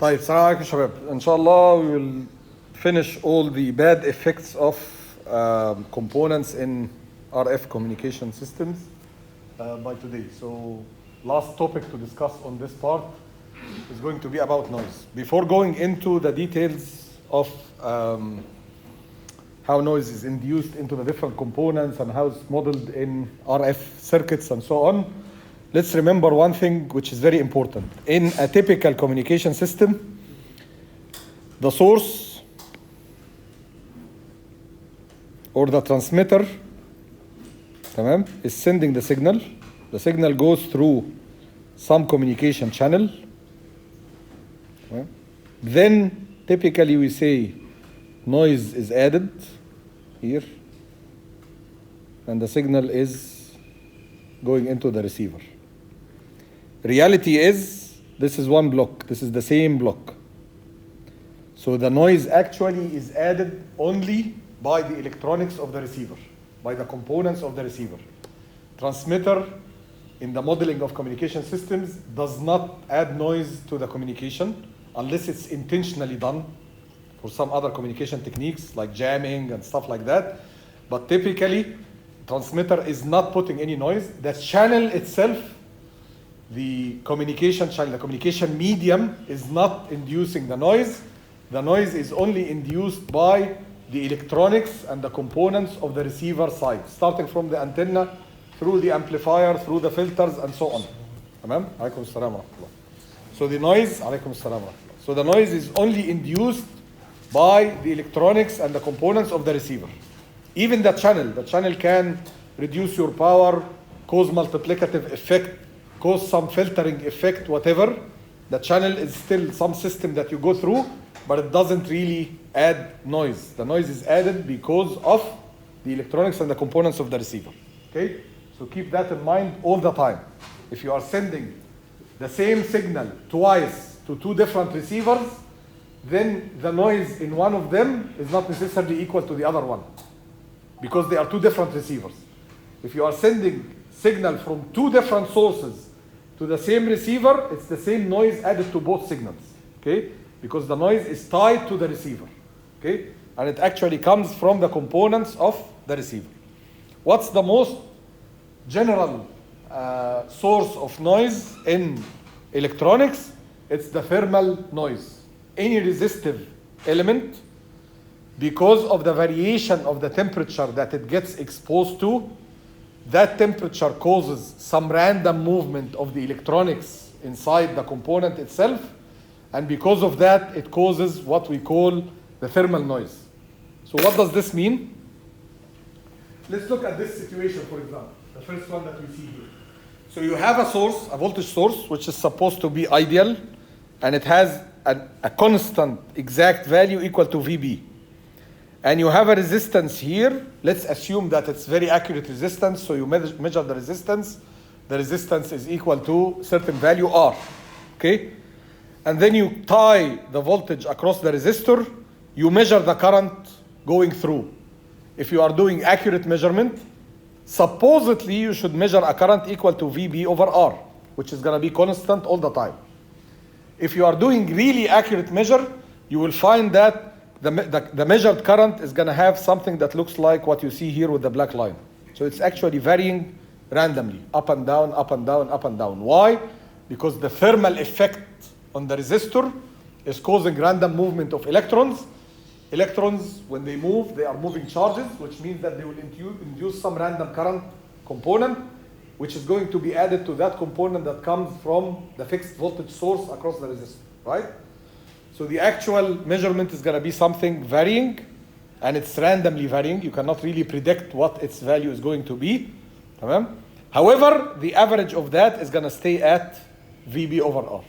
طيب السلام عليكم شباب. ان شاء الله we will finish all the bad effects of components in RF communication systems by today. So last topic to discuss on this part is going to be about noise. Before going into the details of how noise is induced into the different components and how it's modeled in RF circuits and so on, let's remember one thing which is very important. In a typical communication system, the source or the transmitter is sending the signal. The signal goes through some communication channel. Then typically we say noise is added here and the signal is going into the receiver. Reality is, this is one block, this is the same block. So the noise actually is added only by the electronics of the receiver, by the components of the receiver. Transmitter in the modeling of communication systems does not add noise to the communication unless it's intentionally done for some other communication techniques like jamming and stuff like that. But typically, transmitter is not putting any noise. The channel itself, the communication channel, the communication medium is not inducing the noise. The noise is only induced by the electronics and the components of the receiver side, starting from the antenna, through the amplifier, through the filters, and so on. Tamam? Alaykum assalam wa rahmatullah. So the noise, alaykum assalam wa rahmatullah. So the noise is only induced by the electronics and the components of the receiver. Even the channel can reduce your power, cause multiplicative effect, cause some filtering effect, whatever. The channel is still some system that you go through, but it doesn't really add noise. The noise is added because of the electronics and the components of the receiver. Okay? So keep that in mind all the time. If you are sending the same signal twice to two different receivers, then the noise in one of them is not necessarily equal to the other one, because they are two different receivers. If you are sending signal from two different sources to the same receiver, it's the same noise added to both signals, okay? Because the noise is tied to the receiver, okay? And it actually comes from the components of the receiver. What's the most general source of noise in electronics? It's the thermal noise. Any resistive element, because of the variation of the temperature that it gets exposed to, that temperature causes some random movement of the electronics inside the component itself, and because of that, it causes what we call the thermal noise. So what does this mean? Let's look at this situation, for example, the first one that we see here. So you have a source, a voltage source, which is supposed to be ideal, and it has a constant exact value equal to VB. And you have a resistance here. Let's assume that it's very accurate resistance. So you measure the resistance. The resistance is equal to certain value R. Okay? And then you tie the voltage across the resistor. You measure the current going through. If you are doing accurate measurement, supposedly you should measure a current equal to VB over R, which is going to be constant all the time. If you are doing really accurate measure, you will find that the measured current is going to have something that looks like what you see here with the black line. So it's actually varying randomly, up and down, up and down, up and down. Why? Because the thermal effect on the resistor is causing random movement of electrons. Electrons, when they move, they are moving charges, which means that they will induce some random current component, which is going to be added to that component that comes from the fixed voltage source across the resistor, right? So the actual measurement is going to be something varying, and it's randomly varying. You cannot really predict what its value is going to be. However, the average of that is going to stay at VB over R.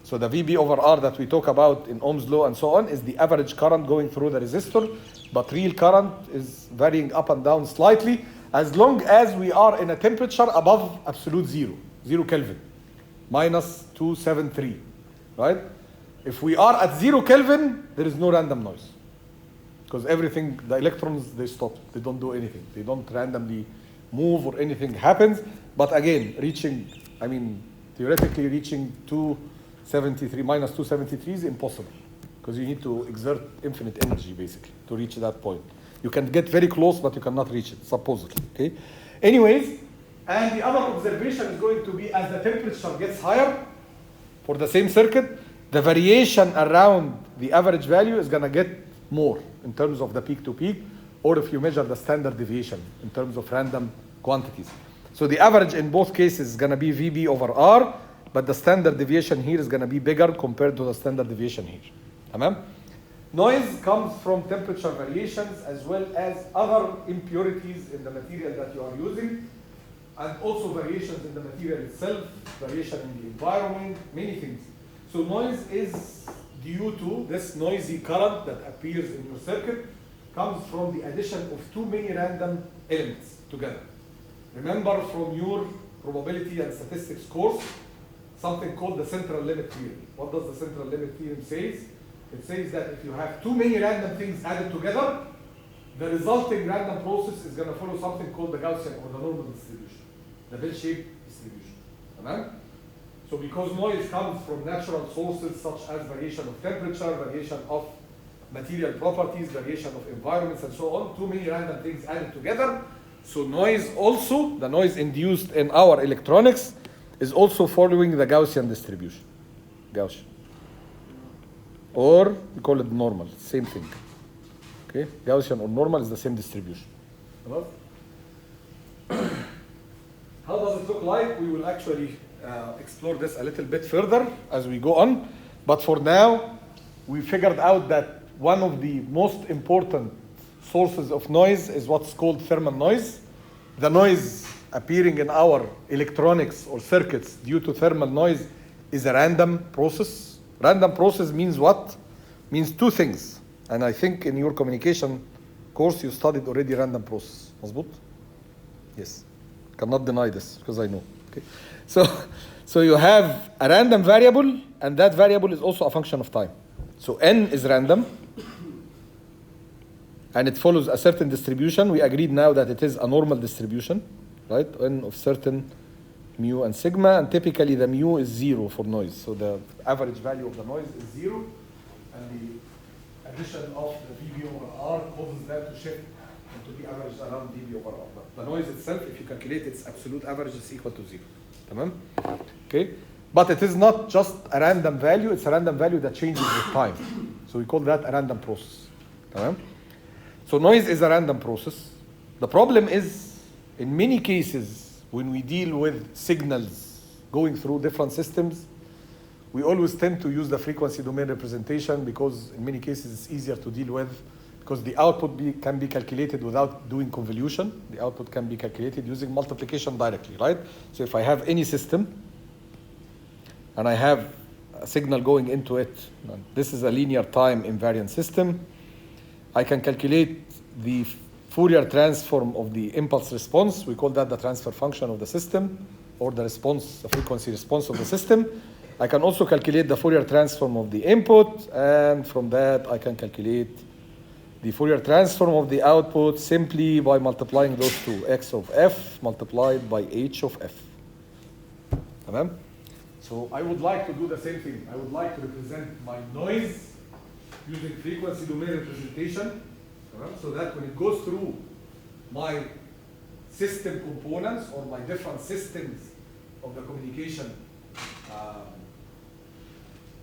So the VB over R that we talk about in Ohm's law and so on is the average current going through the resistor, but real current is varying up and down slightly, as long as we are in a temperature above absolute zero, 0 Kelvin, minus 273, right? If we are at 0 Kelvin, there is no random noise. Because everything, the electrons, they stop. They don't do anything. They don't randomly move or anything happens. But again, theoretically reaching 2 73 minus 273 is impossible, because you need to exert infinite energy basically to reach that point. You can get very close, but you cannot reach it, supposedly. Okay. Anyways, and the other observation is going to be as the temperature gets higher for the same circuit, the variation around the average value is going to get more in terms of the peak to peak, or if you measure the standard deviation in terms of random quantities. So the average in both cases is going to be VB over R, but the standard deviation here is going to be bigger compared to the standard deviation here. Tamam? Noise comes from temperature variations as well as other impurities in the material that you are using, and also variations in the material itself, variation in the environment, many things. So noise is due to this noisy current that appears in your circuit, comes from the addition of too many random elements together. Remember from your probability and statistics course, something called the central limit theorem. What does the central limit theorem say? It says that if you have too many random things added together, the resulting random process is going to follow something called the Gaussian or the normal distribution, the bell-shaped distribution. Right? So because noise comes from natural sources such as variation of temperature, variation of material properties, variation of environments, and so on, too many random things added together. So noise also, the noise induced in our electronics, is also following the Gaussian distribution. Gaussian. Or we call it normal, same thing. Okay, Gaussian or normal is the same distribution. How does it look like? We will actually explore this a little bit further as we go on. But for now, we figured out that one of the most important sources of noise is what's called thermal noise. The noise appearing in our electronics or circuits due to thermal noise is a random process. Random process means what? Means two things. And I think in your communication course you studied already random process. مظبوط? Yes. Cannot deny this because I know. Okay. So you have a random variable, and that variable is also a function of time. So n is random, and it follows a certain distribution. We agreed now that it is a normal distribution, right? N of certain mu and sigma, and typically the mu is 0 for noise. So the average value of the noise is 0, and the addition of the dB over R causes that to shift and to be averaged around dB over R. But the noise itself, if you calculate its absolute average, is equal to 0. Tamam? Okay? But it is not just a random value, it's a random value that changes with time. So we call that a random process. Tamam? So noise is a random process. The problem is, in many cases, when we deal with signals going through different systems, we always tend to use the frequency domain representation because in many cases it's easier to deal with, because the output can be calculated without doing convolution. The output can be calculated using multiplication directly, right? So if I have any system and I have a signal going into it, this is a linear time invariant system, I can calculate the Fourier transform of the impulse response. We call that the transfer function of the system, or the response, the frequency response of the system. I can also calculate the Fourier transform of the input, and from that I can calculate the Fourier transform of the output simply by multiplying those two, x of f multiplied by h of f. Tamam? So I would like to do the same thing. I would like to represent my noise using frequency domain representation, so that when it goes through my system components or my different systems of the communication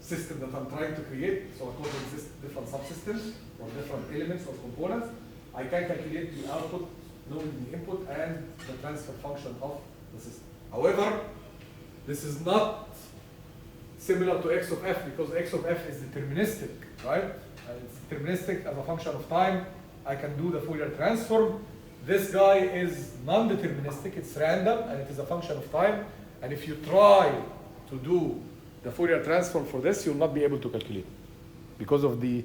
system that I'm trying to create, so I call them different subsystems or different elements or components, I can calculate the output knowing the input and the transfer function of the system. However, this is not similar to x of f, because x of f is deterministic, right? It's deterministic as a function of time. I can do the Fourier transform. This guy is non-deterministic, it's random, and it is a function of time. And if you try to do the Fourier transform for this, you'll not be able to calculate because of the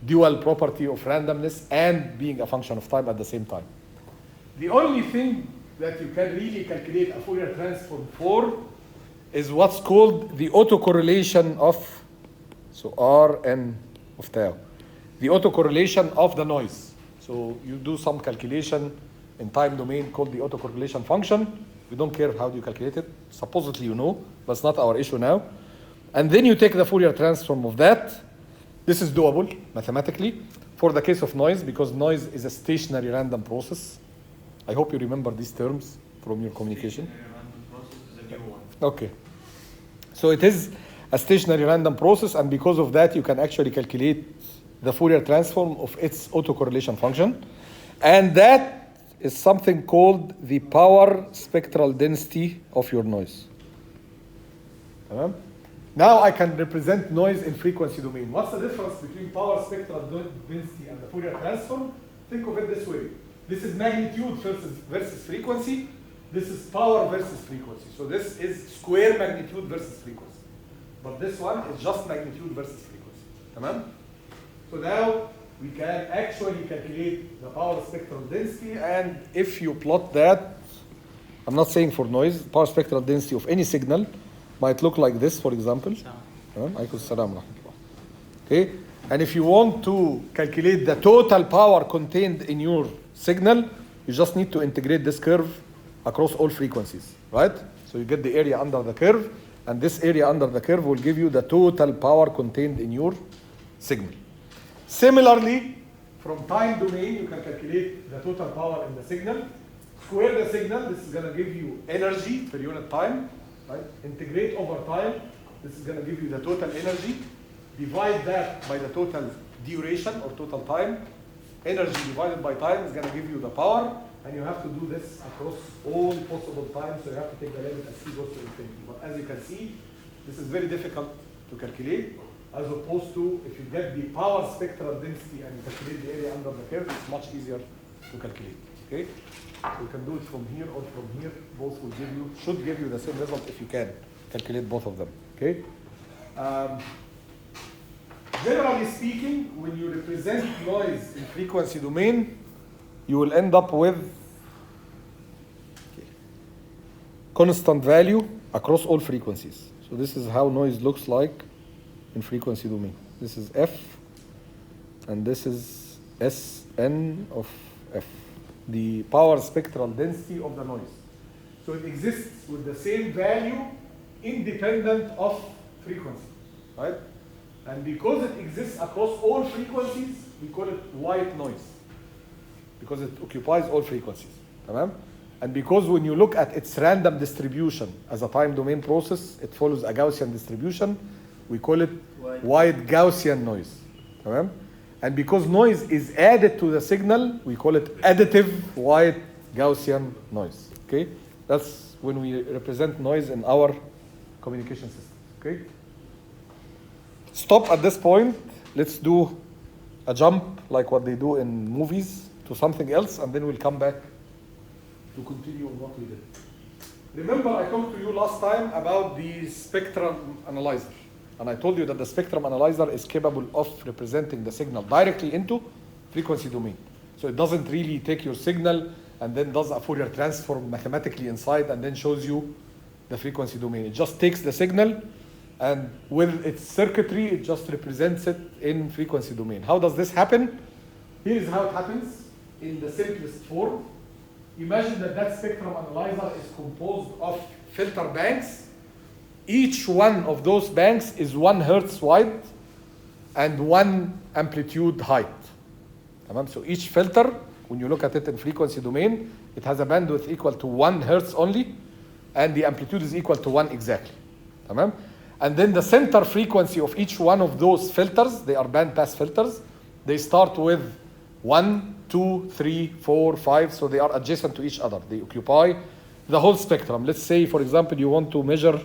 dual property of randomness and being a function of time at the same time. The only thing that you can really calculate a Fourier transform for is what's called the autocorrelation of, so Rn of tau, the autocorrelation of the noise. So you do some calculation in time domain called the autocorrelation function. We don't care how you calculate it. Supposedly you know, but it's not our issue now. And then you take the Fourier transform of that. This is doable mathematically for the case of noise, because noise is a stationary random process. I hope you remember these terms from your communication. Random process is a new one. Okay. So it is a stationary random process, and because of that, you can actually calculate the Fourier transform of its autocorrelation function. And that is something called the power spectral density of your noise. Now I can represent noise in frequency domain. What's the difference between power spectral density and the Fourier transform? Think of it this way. This is magnitude versus frequency. This is power versus frequency. So this is square magnitude versus frequency. But this one is just magnitude versus frequency. Tamam? So now we can actually calculate the power spectral density, and if you plot that, I'm not saying for noise, power spectral density of any signal might look like this, for example. Okay, and if you want to calculate the total power contained in your signal, you just need to integrate this curve across all frequencies, right? So you get the area under the curve, and this area under the curve will give you the total power contained in your signal. Similarly, from time domain, you can calculate the total power in the signal. Square the signal, this is going to give you energy per unit time, right? Integrate over time, this is going to give you the total energy. Divide that by the total duration or total time. Energy divided by time is going to give you the power, and you have to do this across all possible times, so you have to take the limit as c goes to infinity. But as you can see, this is very difficult to calculate, as opposed to if you get the power spectral density and you calculate the area under the curve, it's much easier to calculate. Okay? So you can do it from here or from here. Both will give you, should give you the same result if you can calculate both of them. Okay? Generally speaking, when you represent noise in frequency domain, you will end up with constant value across all frequencies. So this is how noise looks like in frequency domain. This is F, and this is Sn of F, the power spectral density of the noise. So it exists with the same value independent of frequency, right? And because it exists across all frequencies, we call it white noise, because it occupies all frequencies. Tamam? And because when you look at its random distribution as a time domain process, it follows a Gaussian distribution, we call it white Gaussian noise. Tamam? And because noise is added to the signal, we call it additive white Gaussian noise. Okay? That's when we represent noise in our communication system. Okay? Stop at this point. Let's do a jump like what they do in movies to something else, and then we'll come back to continue on what we did. Remember, I talked to you last time about the spectrum analyzer, and I told you that the spectrum analyzer is capable of representing the signal directly into frequency domain. So it doesn't really take your signal and then does a Fourier transform mathematically inside and then shows you the frequency domain. It just takes the signal, and with its circuitry, it just represents it in frequency domain. How does this happen? Here is how it happens in the simplest form. Imagine that that spectrum analyzer is composed of filter banks. Each one of those banks is 1 hertz wide and 1 amplitude height. So each filter, when you look at it in frequency domain, it has a bandwidth equal to 1 hertz only, and the amplitude is equal to 1 exactly. And then the center frequency of each one of those filters, they are bandpass filters, they start with 1, 2, 3, 4, 5, so they are adjacent to each other. They occupy the whole spectrum. Let's say, for example, you want to measure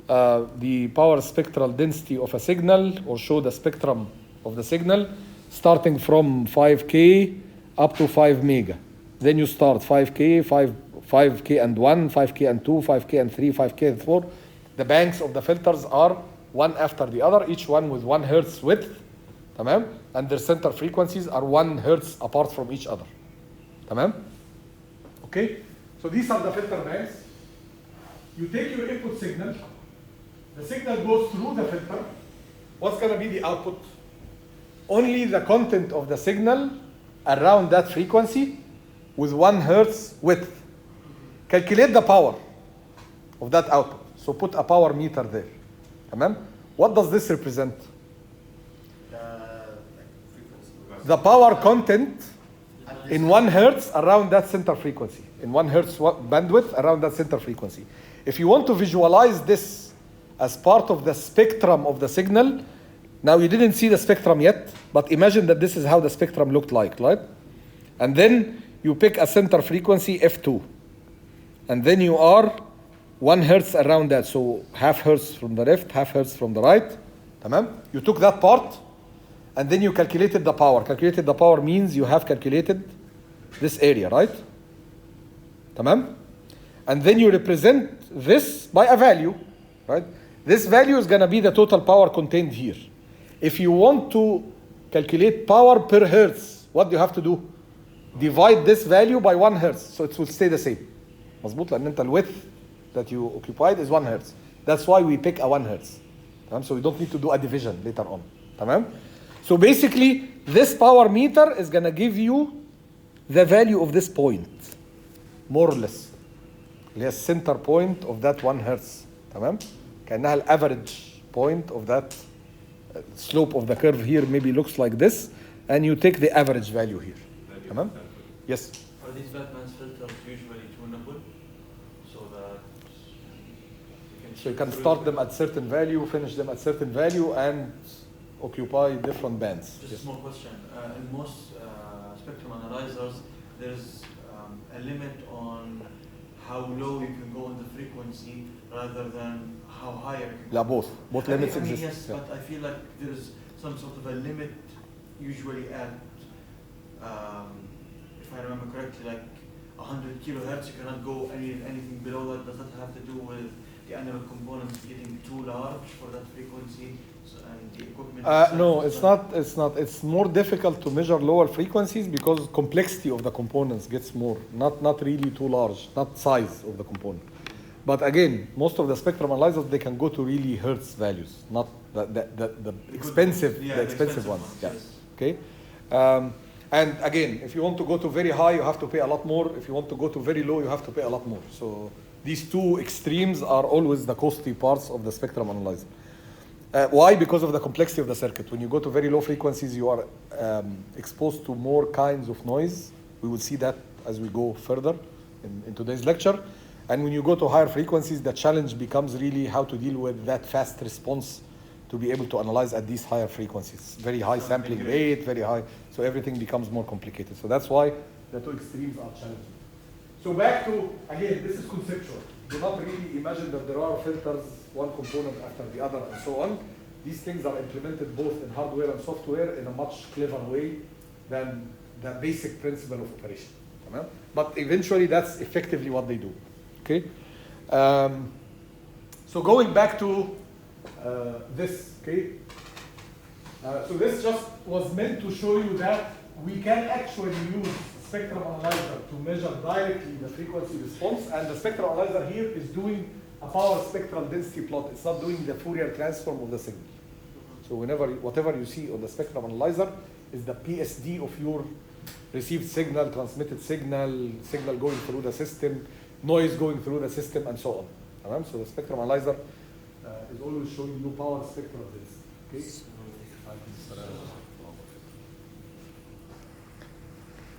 the power spectral density of a signal, or show the spectrum of the signal, starting from 5K up to 5 mega. Then you start 5K, 5K and 1, 5K and 2, 5K and 3, 5K and 4. The banks of the filters are one after the other, each one with 1 hertz width. Tamam? And their center frequencies are 1 hertz apart from each other. Tamam? Okay? So these are the filter banks. You take your input signal. The signal goes through the filter. What's going to be the output? Only the content of the signal around that frequency with 1 hertz width. Calculate the power of that output. So put a power meter there. Tamam? What does this represent? Frequency. The power content in 1 hertz around that center frequency. In 1 hertz bandwidth around that center frequency. If you want to visualize this as part of the spectrum of the signal, now you didn't see the spectrum yet, but imagine that this is how the spectrum looked like, right? And then you pick a center frequency F2. And then you are 1 hertz around that. So half hertz from the left, half hertz from the right. Tamam? You took that part, and then you calculated the power. Calculated the power means you have calculated this area, right? Tamam? And then you represent this by a value, right? This value is going to be the total power contained here. If you want to calculate power per hertz, what do you have to do? Divide this value by 1 hertz, so it will stay the same. مظبوط لأن أنت الوidth that you occupied is 1 hertz. That's why we pick a 1 hertz. So we don't need to do a division later on. تمام? So basically, this power meter is going to give you the value of this point, more or less. اللي هي center point of that 1 hertz. تمام؟ كأنها average point of that slope of the curve here maybe looks like this, and you take the average value here. تمام؟ Yes. Are these Batman's filters usually tunable so that So you can start them at certain value, finish them at certain value, and occupy different bands. Just a small question. In most spectrum analyzers, there's a limit on how low you can go in the frequency rather than how high you can go. لا both limits I mean, exist. yes, Yeah. but I feel like there's some sort of a limit usually at, if I remember correctly, like 100 kilohertz. You cannot go anything below that. Does that have to do with the analog components getting too large for that frequency and the equipment? No, it's not. It's more difficult to measure lower frequencies because complexity of the components gets more. Not really too large. Not size of the component. But again, most of the spectrum analyzers, they can go to really hertz values, not the expensive, Yeah, the expensive ones. Yeah. Yes. Okay. And again, if you want to go to very high, you have to pay a lot more. If you want to go to very low, you have to pay a lot more. So these two extremes are always the costly parts of the spectrum analyzer. Why? Because of the complexity of the circuit. When you go to very low frequencies, you are exposed to more kinds of noise. We will see that as we go further in today's lecture. And when you go to higher frequencies, the challenge becomes really how to deal with that fast response to be able to analyze at these higher frequencies. Very high sampling rate, very high. So everything becomes more complicated. So that's why the two extremes are challenging. So back to, again, this is conceptual. Do not really imagine that there are filters, one component after the other and so on. These things are implemented both in hardware and software in a much clever way than the basic principle of operation. But eventually that's effectively what they do. Okay? So going back to this, okay? So this just was meant to show you that we can actually use spectrum analyzer to measure directly the frequency response, and the spectrum analyzer here is doing a power spectral density plot. It's not doing the Fourier transform of the signal. So whatever you see on the spectrum analyzer is the PSD of your received signal, transmitted signal, signal going through the system, noise going through the system, and so on. So the spectrum analyzer is always showing you power spectral density. Okay?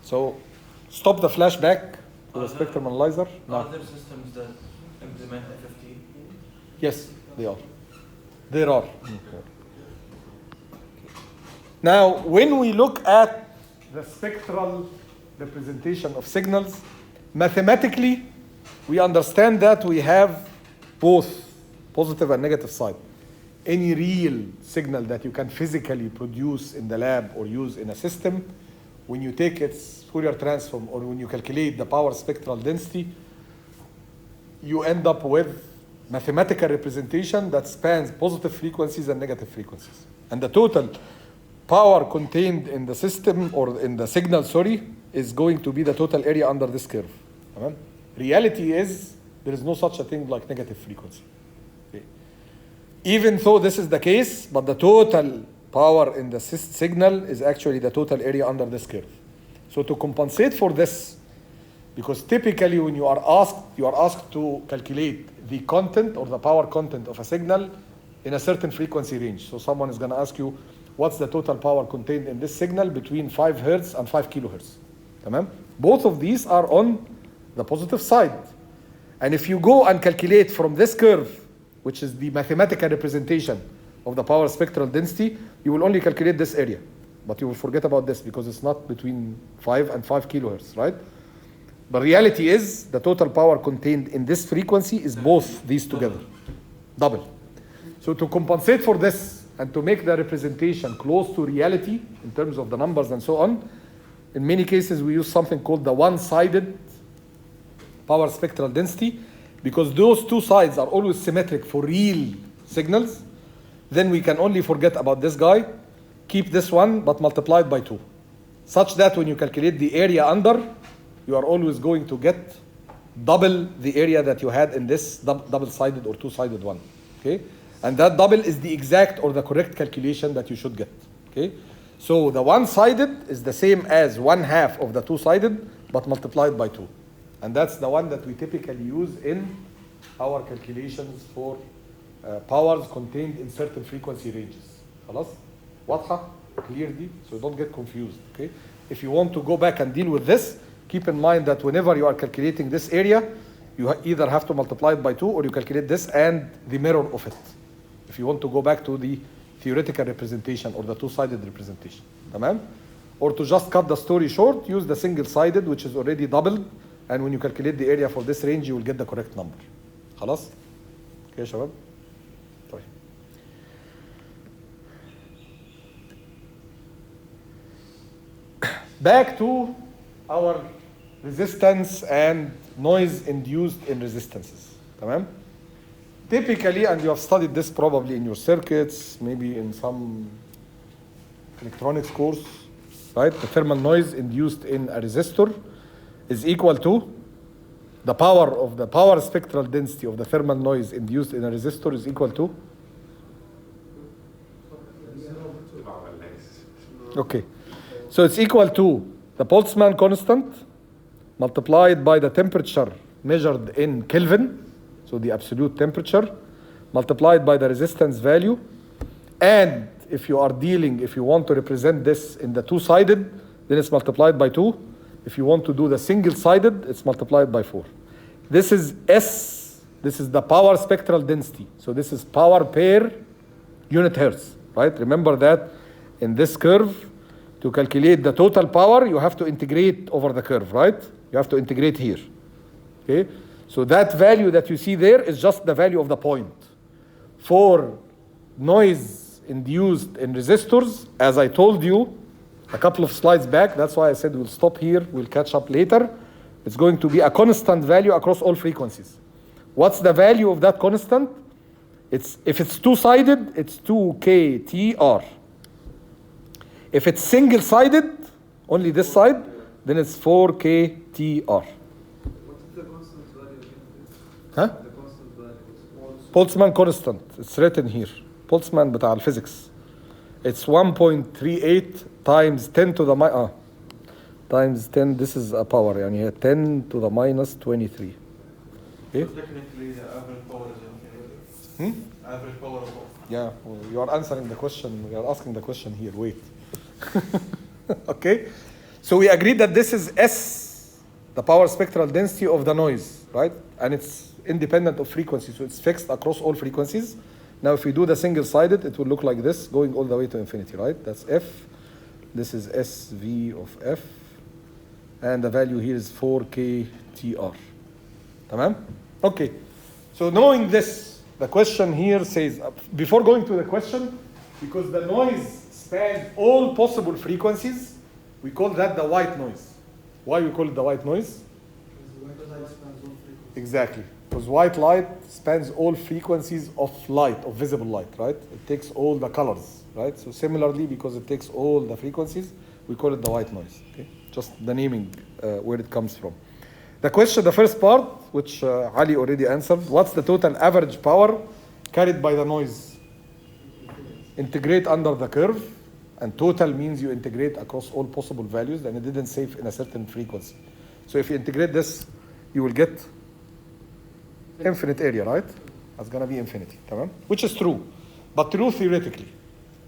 So stop the flashback to the spectrum analyzer. Are there systems that implement FFT? Yes, they are. There are. Now, when we look at the spectral representation of signals, mathematically, we understand that we have both positive and negative side. Any real signal that you can physically produce in the lab or use in a system, when you take its Fourier transform or when you calculate the power spectral density, you end up with mathematical representation that spans positive frequencies and negative frequencies. And the total power contained in the system or in the signal, is going to be the total area under this curve. Reality is there is no such a thing like negative frequency. Okay. Even though this is the case, but the total power in the signal is actually the total area under this curve. So to compensate for this, because typically when you are asked to calculate the content or the power content of a signal in a certain frequency range. So someone is going to ask you, what's the total power contained in this signal between 5 hertz and 5 kilohertz? تمام? Both of these are on the positive side. And if you go and calculate from this curve, which is the mathematical representation of the power spectral density, you will only calculate this area. But you will forget about this because it's not between 5 and 5 kilohertz, right? The reality is the total power contained in this frequency is both these together. Double. So to compensate for this and to make the representation close to reality in terms of the numbers and so on, in many cases we use something called the one-sided power spectral density, because those two sides are always symmetric for real signals. Then we can only forget about this guy, keep this one, but multiply it by 2. Such that when you calculate the area under, you are always going to get double the area that you had in this double-sided or two-sided one. Okay? And that double is the exact or the correct calculation that you should get. Okay? So the one-sided is the same as 1/2 of the two-sided, but multiplied by 2. And that's the one that we typically use in our calculations for powers contained in certain frequency ranges. خلاص؟ واضحة؟ Clear دي? So don't get confused. Okay? If you want to go back and deal with this, keep in mind that whenever you are calculating this area, you either have to multiply it by 2 or you calculate this and the mirror of it. If you want to go back to the theoretical representation or the two-sided representation. تمام? Or to just cut the story short, use the single-sided, which is already doubled, and when you calculate the area for this range, you will get the correct number. خلاص؟ Okay, يا شباب؟ طيب. Back to our resistance and noise induced in resistances. تمام? Typically, and you have studied this probably in your circuits, maybe in some electronics course, right? The thermal noise induced in a resistor is equal to the power of the power spectral density of the thermal noise induced in a resistor is equal to? Okay. So it's equal to the Boltzmann constant multiplied by the temperature measured in Kelvin, so the absolute temperature, multiplied by the resistance value. And if you want to represent this in the two-sided, then it's multiplied by 2. If you want to do the single-sided, it's multiplied by 4. This is S. This is the power spectral density. So this is power per unit hertz, right? Remember that in this curve, to calculate the total power, you have to integrate over the curve, right? You have to integrate here. Okay? So that value that you see there is just the value of the point. For noise induced in resistors, as I told you a couple of slides back, that's why I said we'll stop here, we'll catch up later. It's going to be a constant value across all frequencies. What's the value of that constant? If it's two-sided, it's 2kTr. If it's single-sided, only this side, then it's 4kTr. What is the constant value again? Huh? The constant value. Boltzmann constant. It's written here. Boltzmann بتاع الفيزيكس. It's 1.38 times 10 to the times 10. This is a power. يعني 10 to the minus 23. Okay? So technically, the average power is infinity. Average power of all. Yeah, well, you are answering the question. You are asking the question here. Wait. Okay? So we agreed that this is S, the power spectral density of the noise, right? And it's independent of frequency, so it's fixed across all frequencies. Now if we do the single-sided, it will look like this, going all the way to infinity, right? That's F. This is SV of F. And the value here is 4kTr. Tamam? Okay. So knowing this, the question here says, before going to the question, because the noise spans all possible frequencies, we call that the white noise. Why we call it the white noise? Exactly. Because white light spans all frequencies of light, of visible light, right? It takes all the colors, right? So similarly, because it takes all the frequencies, we call it the white noise. Okay? Just the naming, where it comes from. The question, the first part, which Ali already answered, what's the total average power carried by the noise? Integrate under the curve, and total means you integrate across all possible values, and it didn't say in a certain frequency. So if you integrate this, you will get infinite area, right? That's gonna be infinity, tamam? Which is true. But true theoretically.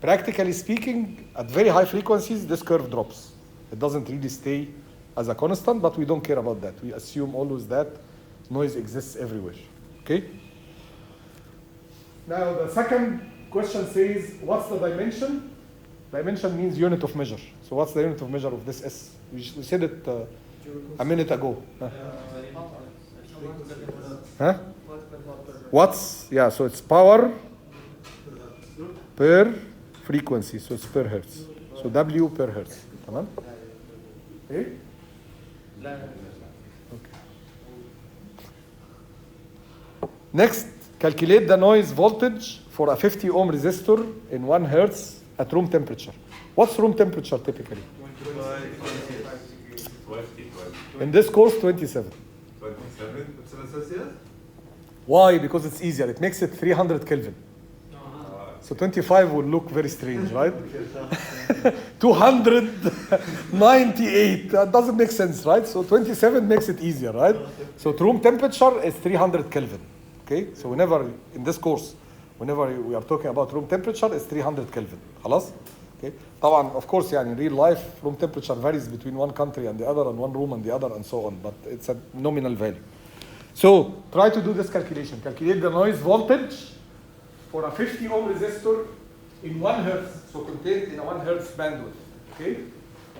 Practically speaking, at very high frequencies, this curve drops. It doesn't really stay as a constant, but we don't care about that. We assume always that noise exists everywhere. Okay? Now, the second question says, what's the dimension? Dimension means unit of measure. So what's the unit of measure of this S? We said it a minute ago. Huh? Watts? Yeah, so it's power per frequency. So it's per hertz. So W per hertz. تمام? Okay? Next, calculate the noise voltage for a 50 ohm resistor in 1 hertz at room temperature. What's room temperature typically? 20. In this course, 27. 27 Celsius? Why? Because it's easier. It makes it 300 Kelvin. So 25 will look very strange, right? 298. That doesn't make sense, right? So 27 makes it easier, right? So room temperature is 300 Kelvin. Okay? So whenever, in this course, whenever we are talking about room temperature, it's 300 Kelvin. خلاص? Okay? طبعا, of course, in real life, room temperature varies between one country and the other, and one room and the other, and so on. But it's a nominal value. So try to do this calculation. Calculate the noise voltage for a 50 ohm resistor in 1 hertz, so contained in a 1 hertz bandwidth, okay?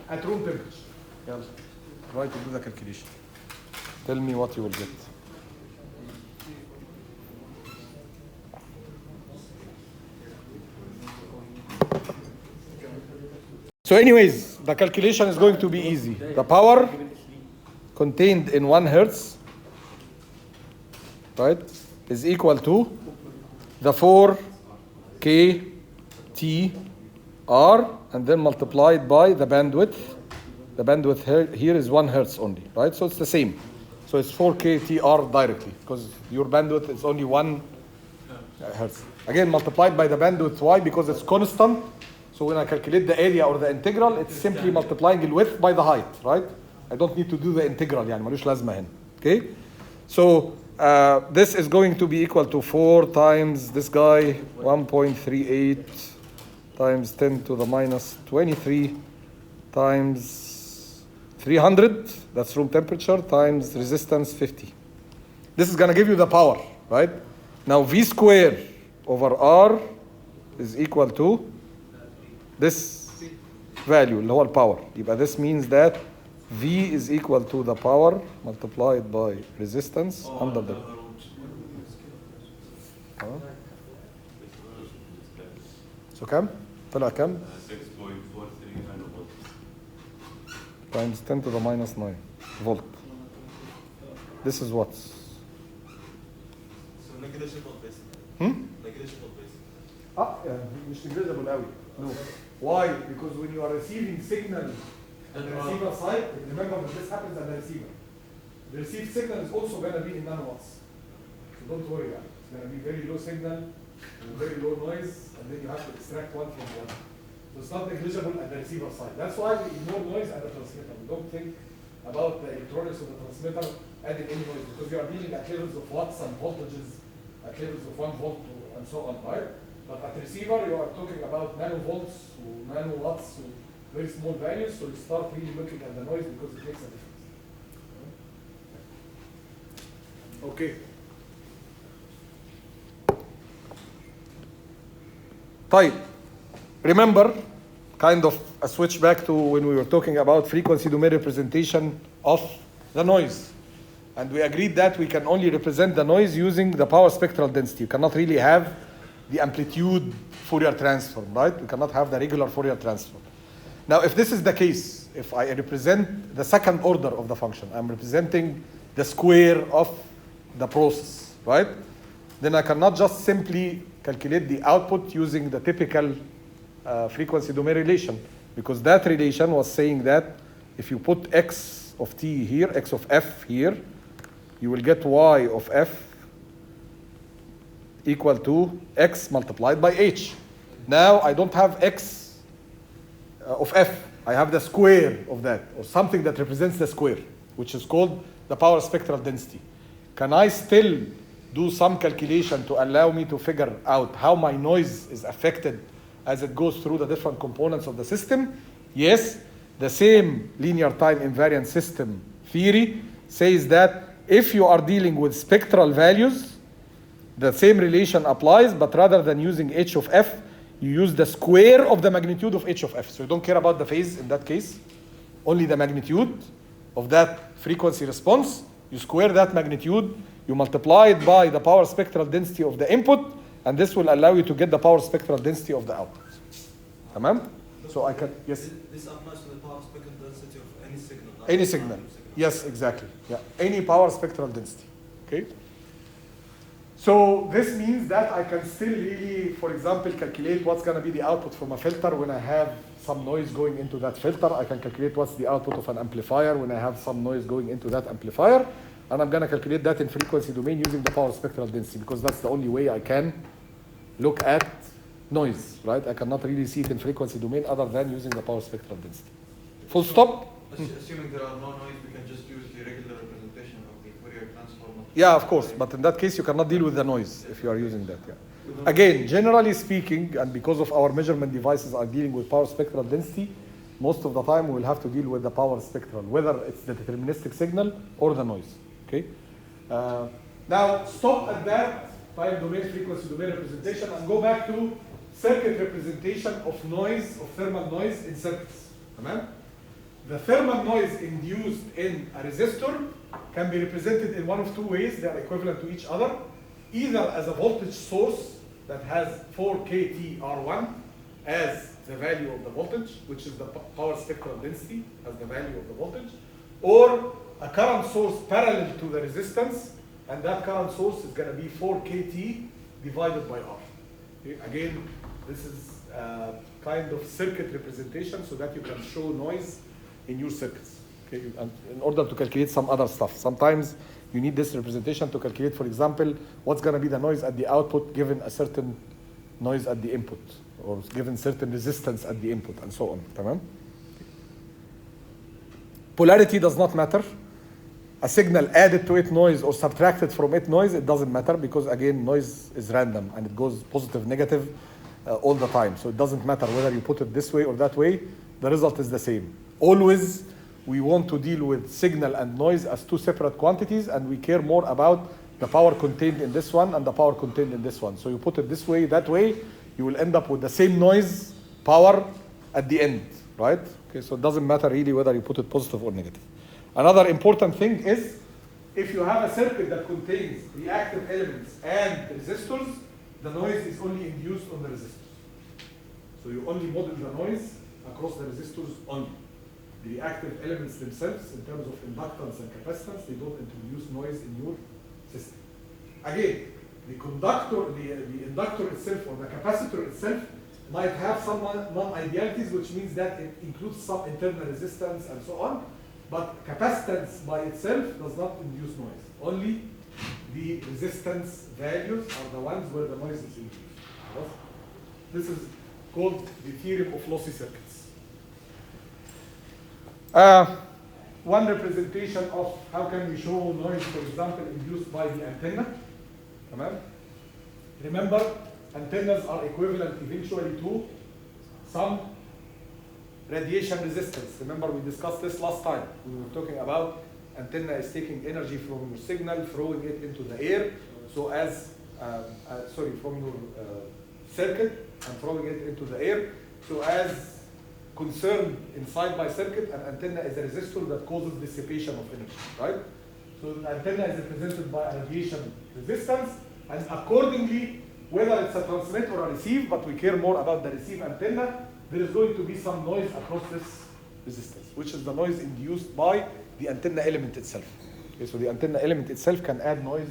At room temperature. Yalla. Try to do the calculation. Tell me what you will get. So anyways, the calculation is going to be easy. The power contained in 1 hertz, right, is equal to the 4 K T R and then multiplied by the bandwidth. The bandwidth here is 1 hertz only, right? So it's the same. So it's 4 K T R directly because your bandwidth is only 1 hertz. Again, multiplied by the bandwidth. Why? Because it's constant. So when I calculate the area or the integral, it's simply multiplying the width by the height, right? I don't need to do the integral. يعني ملوش لازمة هنا. Okay? So this is going to be equal to 4 times this guy, 1.38 times 10 to the minus 23 times 300, that's room temperature, times resistance 50. This is going to give you the power, right? Now V square over R is equal to this value, اللي هو الباور. يبقى this means that V is equal to the power multiplied by resistance under the. So كم؟ طلع كم؟ 6.43 nanovolts. Times 10 to the minus 9 volt. This is what? So negligible basically. Negligible basically. مش negligible قوي. No. Why? Because when you are receiving signal at the receiver side, remember that this happens at the receiver. The received signal is also going to be in nanowatts. So don't worry about it. It's going to be very low signal and very low noise, and then you have to extract one from one. So it's not negligible at the receiver side. That's why we ignore noise at the transmitter. We don't think about the electronics of the transmitter adding any noise, because you are dealing at levels of watts and voltages, at levels of 1 volt and so on, right? But at receiver, you are talking about nanovolts or nanowatts, or very small values, so you start really looking at the noise because it makes a difference. Okay. طيب. Remember, kind of a switch back to when we were talking about frequency domain representation of the noise. And we agreed that we can only represent the noise using the power spectral density. You cannot really have the amplitude Fourier transform, right? We cannot have the regular Fourier transform. Now, if this is the case, if I represent the second order of the function, I'm representing the square of the process, right? Then I cannot just simply calculate the output using the typical frequency domain relation, because that relation was saying that if you put x of t here, x of f here, you will get y of f equal to x multiplied by h. Now I don't have x of f. I have the square of that, or something that represents the square, which is called the power spectral density. Can I still do some calculation to allow me to figure out how my noise is affected as it goes through the different components of the system? Yes, the same linear time invariant system theory says that if you are dealing with spectral values, the same relation applies, but rather than using h of f, you use the square of the magnitude of h of f. So you don't care about the phase in that case, only the magnitude of that frequency response. You square that magnitude, you multiply it by the power spectral density of the input, and this will allow you to get the power spectral density of the output. Tamam? So I can, yes? This applies to the power spectral density of any signal. not Any just signal. random Yes, exactly. Yeah, any power spectral density. Okay? So this means that I can still really, for example, calculate what's going to be the output from a filter when I have some noise going into that filter. I can calculate what's the output of an amplifier when I have some noise going into that amplifier. And I'm going to calculate that in frequency domain using the power spectral density, because that's the only way I can look at noise, right? I cannot really see it in frequency domain other than using the power spectral density. Full stop? Assuming there are no noise, we can just use the regular representation of the Fourier transform. Yeah, of course, but in that case, you cannot deal with the noise if you are using that. Yeah. Again, generally speaking, and because of our measurement devices are dealing with power spectral density, most of the time we will have to deal with the power spectral, whether it's the deterministic signal or the noise. Okay. Now stop at that time domain frequency domain representation and go back to circuit representation of noise, of thermal noise in circuits. Tamam? The thermal noise induced in a resistor can be represented in one of two ways. They are equivalent to each other, either as a voltage source that has 4 kTr1 as the value of the voltage, which is the power spectral density as the value of the voltage, or a current source parallel to the resistance, and that current source is going to be 4 kT divided by R. Okay? Again, this is kind of circuit representation so that you can show noise in your circuits. Okay? And in order to calculate some other stuff. Sometimes you need this representation to calculate, for example, what's going to be the noise at the output given a certain noise at the input, or given certain resistance at the input, and so on. Tamam? Polarity does not matter. A signal added to it noise or subtracted from it noise, it doesn't matter, because again, noise is random and it goes positive, negative all the time. So it doesn't matter whether you put it this way or that way, the result is the same. Always we want to deal with signal and noise as two separate quantities, and we care more about the power contained in this one and the power contained in this one. So you put it this way, that way, you will end up with the same noise power at the end, right? Okay, so it doesn't matter really whether you put it positive or negative. Another important thing is, if you have a circuit that contains reactive elements and resistors, the noise is only induced on the resistors. So you only model the noise across the resistors only. The reactive elements themselves, in terms of inductance and capacitance, they don't introduce noise in your system. Again, the conductor, the inductor itself or the capacitor itself might have some non-idealities, which means that it includes some internal resistance and so on. But capacitance by itself does not induce noise. Only the resistance values are the ones where the noise is induced. This is called the theorem of lossy circuits. One representation of how can we show noise, for example, induced by the antenna. Remember, antennas are equivalent eventually to some radiation resistance. Remember, we discussed this last time. We were talking about antenna is taking energy from your signal, throwing it into the air, so as from your circuit and throwing it into the air. So as concerned inside my circuit, an antenna is a resistor that causes dissipation of energy, right? So the antenna is represented by a radiation resistance, and accordingly, whether it's a transmit or a receive, but we care more about the receive antenna, there is going to be some noise across this resistance, which is the noise induced by the antenna element itself. Okay, so the antenna element itself can add noise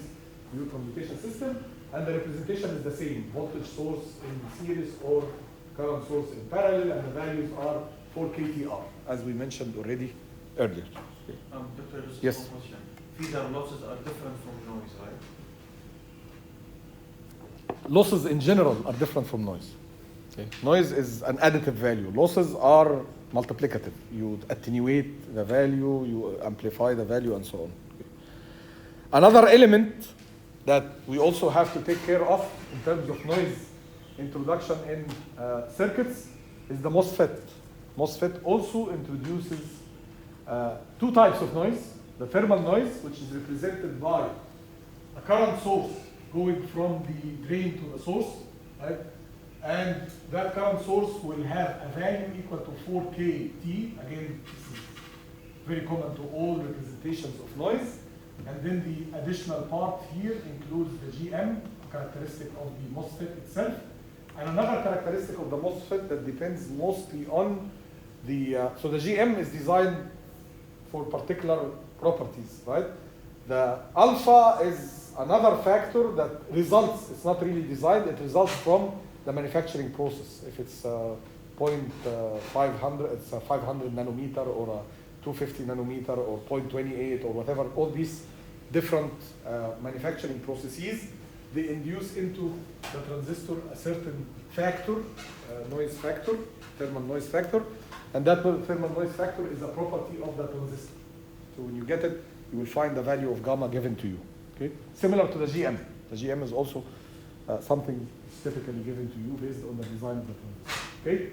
to your communication system, and the representation is the same, voltage source in series or current source in parallel, and the values are 4 kTr, as we mentioned already earlier. Okay. Doctor, just yes. one question. Feeder losses are different from noise, right? Losses in general are different from noise. Okay. Noise is an additive value. Losses are multiplicative. You attenuate the value, you amplify the value, and so on. Okay. Another element that we also have to take care of in terms of noise introduction in circuits is the MOSFET. MOSFET also introduces two types of noise. The thermal noise, which is represented by a current source going from the drain to the source, right? And that current source will have a value equal to 4kT. Again, this is very common to all representations of noise. And then the additional part here includes the GM, characteristic of the MOSFET itself. And another characteristic of the MOSFET that depends mostly on the, so the GM is designed for particular properties, right? The alpha is another factor that results, it's not really designed, it results from the manufacturing process. If it's 0.500, it's a 500 nanometer or a 250 nanometer or 0.28 or whatever, all these different manufacturing processes, they induce into the transistor a certain factor, noise factor, thermal noise factor, and that thermal noise factor is a property of the transistor. So when you get it, you will find the value of gamma given to you. Okay? Similar to the GM. The GM is also something typically given to you based on the design of the transistor. Okay?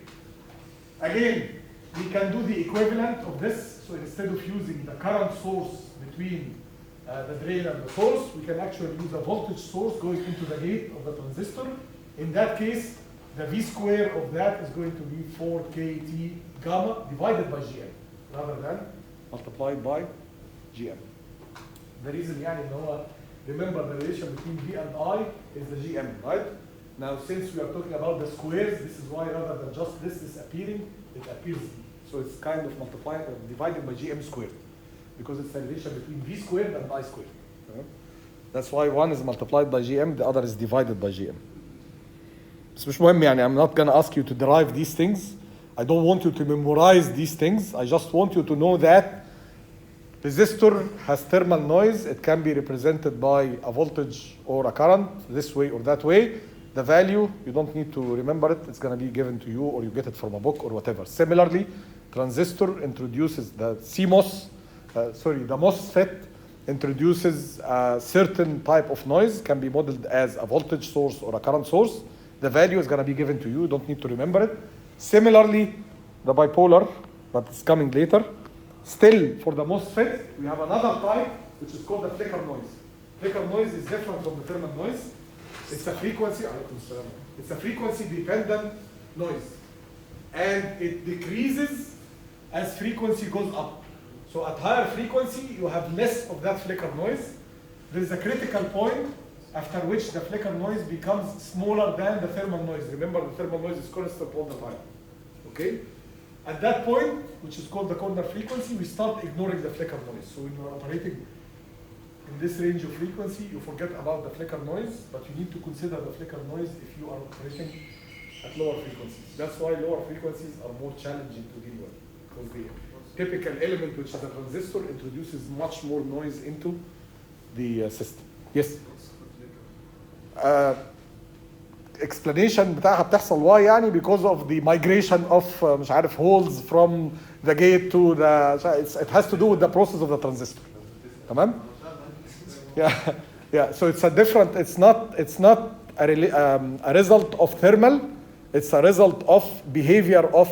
Again, we can do the equivalent of this. So instead of using the current source between the drain and the source, we can actually use a voltage source going into the gate of the transistor. In that case, the V square of that is going to be 4kT gamma divided by GM rather than multiplied by GM. The reason يعني إن هو remember the relation between V and I is the GM, right? Now since we are talking about the squares, this is why rather than just this disappearing, it appears. So it's kind of multiplied, divided by GM squared, because it's the relation between V squared and I squared. That's why one is multiplied by GM, the other is divided by GM. بس مش مهم يعني, I'm not going to ask you to derive these things. I don't want you to memorize these things. I just want you to know that resistor has thermal noise. It can be represented by a voltage or a current, this way or that way. The value, you don't need to remember it. It's going to be given to you or you get it from a book or whatever. Similarly, transistor introduces the CMOS, the MOSFET introduces a certain type of noise, can be modeled as a voltage source or a current source. The value is going to be given to you. You don't need to remember it. Similarly, the bipolar, but it's coming later. Still, for the MOSFET, we have another type, which is called the flicker noise. Flicker noise is different from the thermal noise. It's a frequency, it's a frequency-dependent noise. And it decreases as frequency goes up. So at higher frequency, you have less of that flicker noise. There is a critical point after which the flicker noise becomes smaller than the thermal noise. Remember, the thermal noise is constant all the time. Okay? At that point, which is called the corner frequency, we start ignoring the flicker noise. So when you're operating in this range of frequency, you forget about the flicker noise, but you need to consider the flicker noise if you are operating at lower frequencies. That's why lower frequencies are more challenging to deal with, because the typical element, which is a transistor, introduces much more noise into the system. Yes? Explanation بتاعها بتحصل why يعني because of the migration of مش عارف holes from the gate to the, it has to do with the process of the transistor. تمام؟ Yeah. So it's a different. It's not a result of thermal. It's a result of behavior of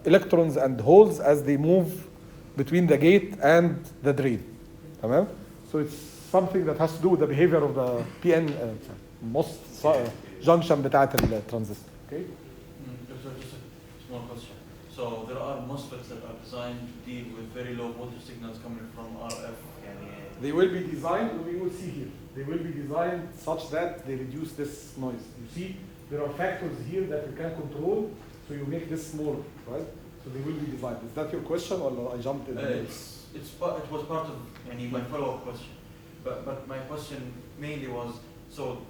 electrons and holes as they move between the gate and the drain. تمام? So it's something that has to do with the behavior of the PN most junction بتاعت الترانزستور. Okay? Just a small question. So there are MOSFETs that are designed to deal with very low voltage signals coming from RF. They will be designed, we will see here. They will be designed such that they reduce this noise. You see, there are factors here that you can control, so you make this smaller, right? So they will be designed. Is that your question, or I jumped in? It was part of my follow-up question. But my question mainly was, so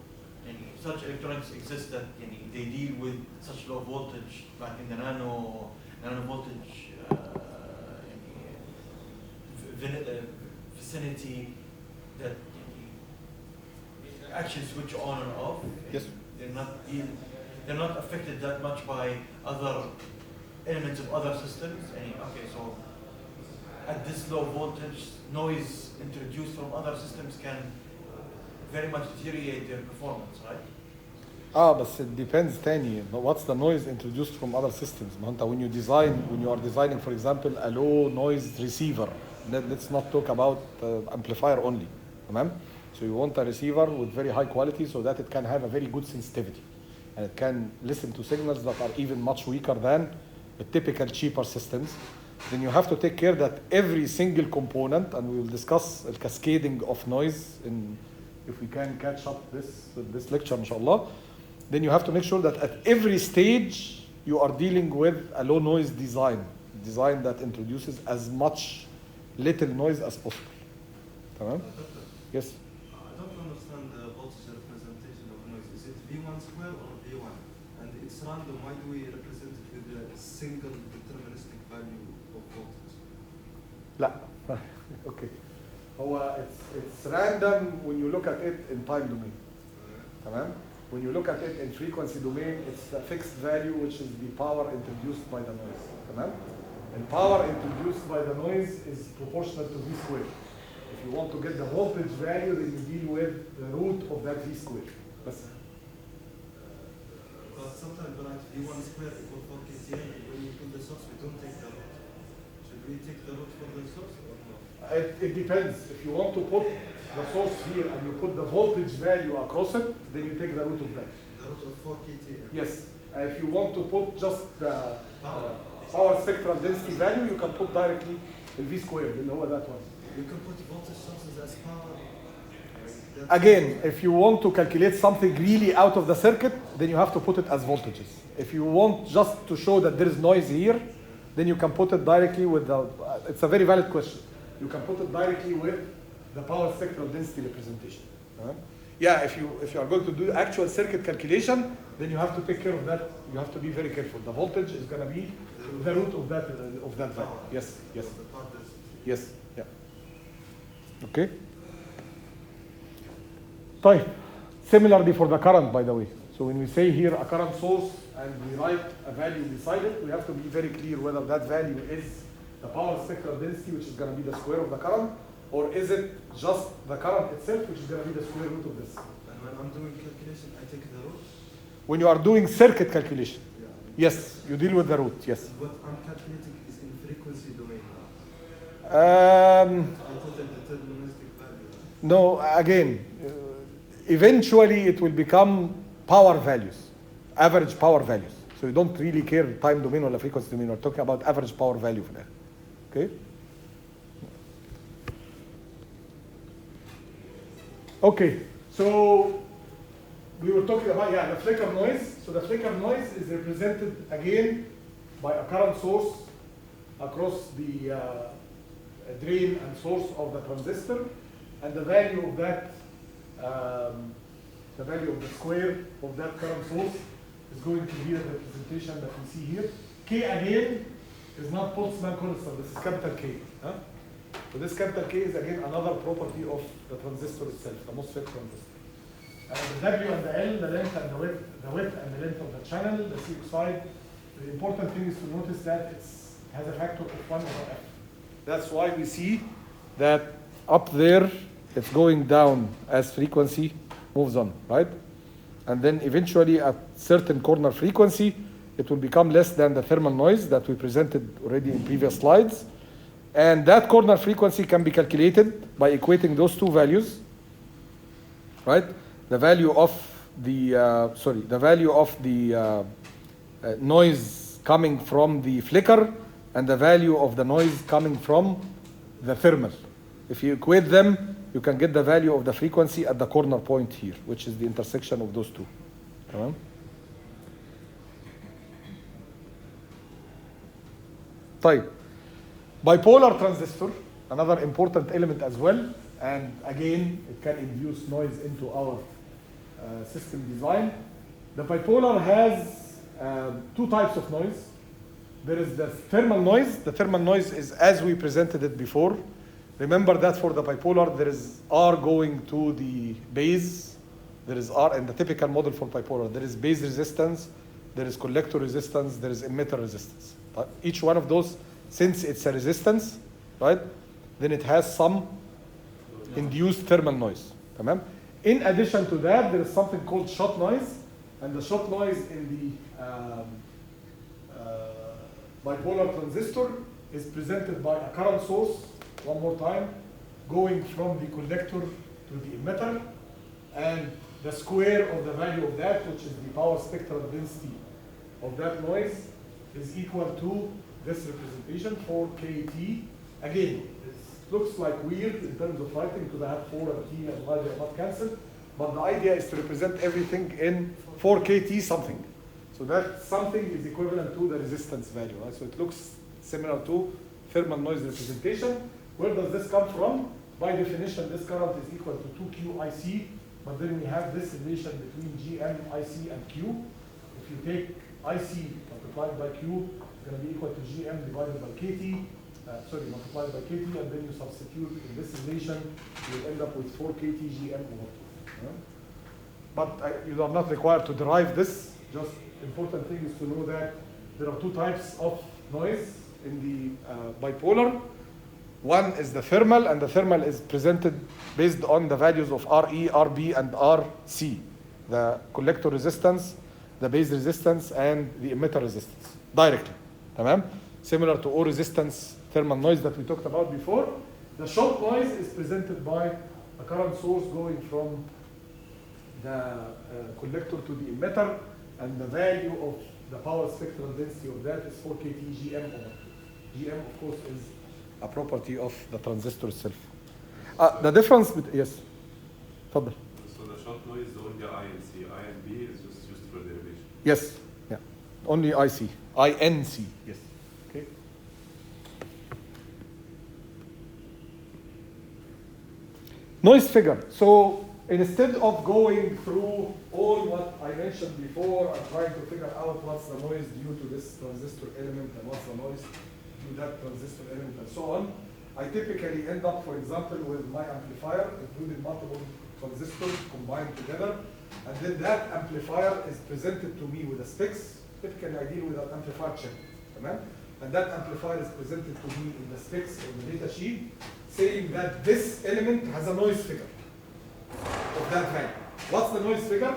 such electronics exist that they deal with such low voltage, like in the nano voltage vicinity, that actually switch on and off. Yes. They're not affected that much by other elements of other systems. Okay, so at this low voltage, noise introduced from other systems can very much deteriorate their performance, right? بس it depends تاني what's the noise introduced from other systems. ما انت when you are designing for example a low noise receiver, let's not talk about amplifier only, تمام? So you want a receiver with very high quality so that it can have a very good sensitivity and it can listen to signals that are even much weaker than the typical cheaper systems. Then you have to take care that every single component, and we will discuss the cascading of noise in, if we can catch up this lecture inshallah. Then you have to make sure that at every stage you are dealing with a low noise design that introduces as much little noise as possible. Tamam? Yes? I don't understand the voltage representation of noise. Is it V1 square or V1? And it's random. Why do we represent it with a single deterministic value of voltage? لا. Okay. It's random when you look at it in time domain. تمام? When you look at it in frequency domain, it's a fixed value which is the power introduced by the noise. تمام? And power introduced by the noise is proportional to V squared. If you want to get the voltage value, then you deal with the root of that V squared. بس. But sometimes when I V1 square equal 4 kTn, when you put the source, we don't take the root. Should we take the root from the source or no? It depends. If you want to put the source here and you put the voltage value across it, then you take the root of that. The root of 4 kTn. Yes. If you want to put just the power spectral density value, you can put directly the V squared, اللي هو that one. You can put voltage sources as power. Again, if you want to calculate something really out of the circuit, then you have to put it as voltages. If you want just to show that there is noise here, then you can put it directly with the, it's a very valid question. You can put it directly with the power spectral density representation. Yeah, if you are going to do actual circuit calculation, then you have to take care of that. You have to be very careful. The voltage is going to be the root of that value. Yes, yes, yes, yeah. Okay. طيب. Similarly for the current, by the way. So when we say here a current source and we write a value beside it, we have to be very clear whether that value is the power spectral density, which is going to be the square of the current, or is it just the current itself, which is going to be the square root of this. And when I'm doing calculation, I take the root? When you are doing circuit calculation, Yeah. yes, you deal with the root, yes. What I'm calculating is in frequency domain now. I put a deterministic value. No, again, eventually it will become power values, average power values. So you don't really care time domain or frequency domain. We're talking about average power value for that. Okay? Okay, so we were talking about, the flicker noise. So the flicker noise is represented again by a current source across the drain and source of the transistor, and the value of that, the value of the square of that current source is going to be the representation that we see here. K again is not Boltzmann constant, this is capital K. Huh? So this capital K is again another property of the transistor itself, the MOSFET transistor. The W and the L, the length and the width and the length of the channel, the C side. The important thing is to notice that it has a factor of 1 over F. That's why we see that up there it's going down as frequency moves on, right? And then eventually at certain corner frequency, it will become less than the thermal noise that we presented already in previous slides. And that corner frequency can be calculated by equating those two values, right? The value of the, noise coming from the flicker and the value of the noise coming from the thermal. If you equate them, you can get the value of the frequency at the corner point here, which is the intersection of those two. Tamam? طيب. Bipolar transistor, another important element as well, and again, it can induce noise into our system design. The bipolar has two types of noise. There is the thermal noise. The thermal noise is as we presented it before. Remember that for the bipolar, there is R going to the base. There is R in the typical model for bipolar. There is base resistance, there is collector resistance, there is emitter resistance. Each one of those, since it's a resistance, right, then it has some induced thermal noise. Tamam? In addition to that, there is something called shot noise, and the shot noise in the bipolar transistor is presented by a current source, one more time, going from the collector to the emitter, and the square of the value of that, which is the power spectral density of that noise, is equal to this representation, 4kT. Again, it looks like weird in terms of writing because I have 4 and T and Y they are not cancelled, but the idea is to represent everything in 4kT something. So that something is equivalent to the resistance value. Right? So it looks similar to thermal noise representation. Where does this come from? By definition, this current is equal to 2QIC, but then we have this relation between GM, IC, and Q. If you take IC multiplied by Q, it's going to be equal to GM divided by KT, multiplied by KT, and then you substitute in this relation, you'll end up with 4kT GM over 2. But you are not required to derive this. Just important thing is to know that there are two types of noise in the bipolar. One is the thermal, and the thermal is presented based on the values of RE, RB, and RC, the collector resistance, the base resistance, and the emitter resistance, directly. Tamam? Similar to O resistance thermal noise that we talked about before. The shot noise is presented by a current source going from the collector to the emitter, and the value of the power spectral density of that is 4kT GM over 2. GM, of course, is a property of the transistor itself. The difference, yes, تفضل. So the shot noise is only I and C. I and B is just used for derivation. Yes, yeah, only IC, INC, yes. Okay. Noise figure. So instead of going through all what I mentioned before and trying to figure out what's the noise due to this transistor element and what's the noise due to that transistor element and so on, I typically end up, for example, with my amplifier, including multiple transistors combined together, and then that amplifier is presented to me with a specs. Typically, I deal with an amplifier chip, and that amplifier is presented to me in the specs or the data sheet, saying that this element has a noise figure of that value. What's the noise figure?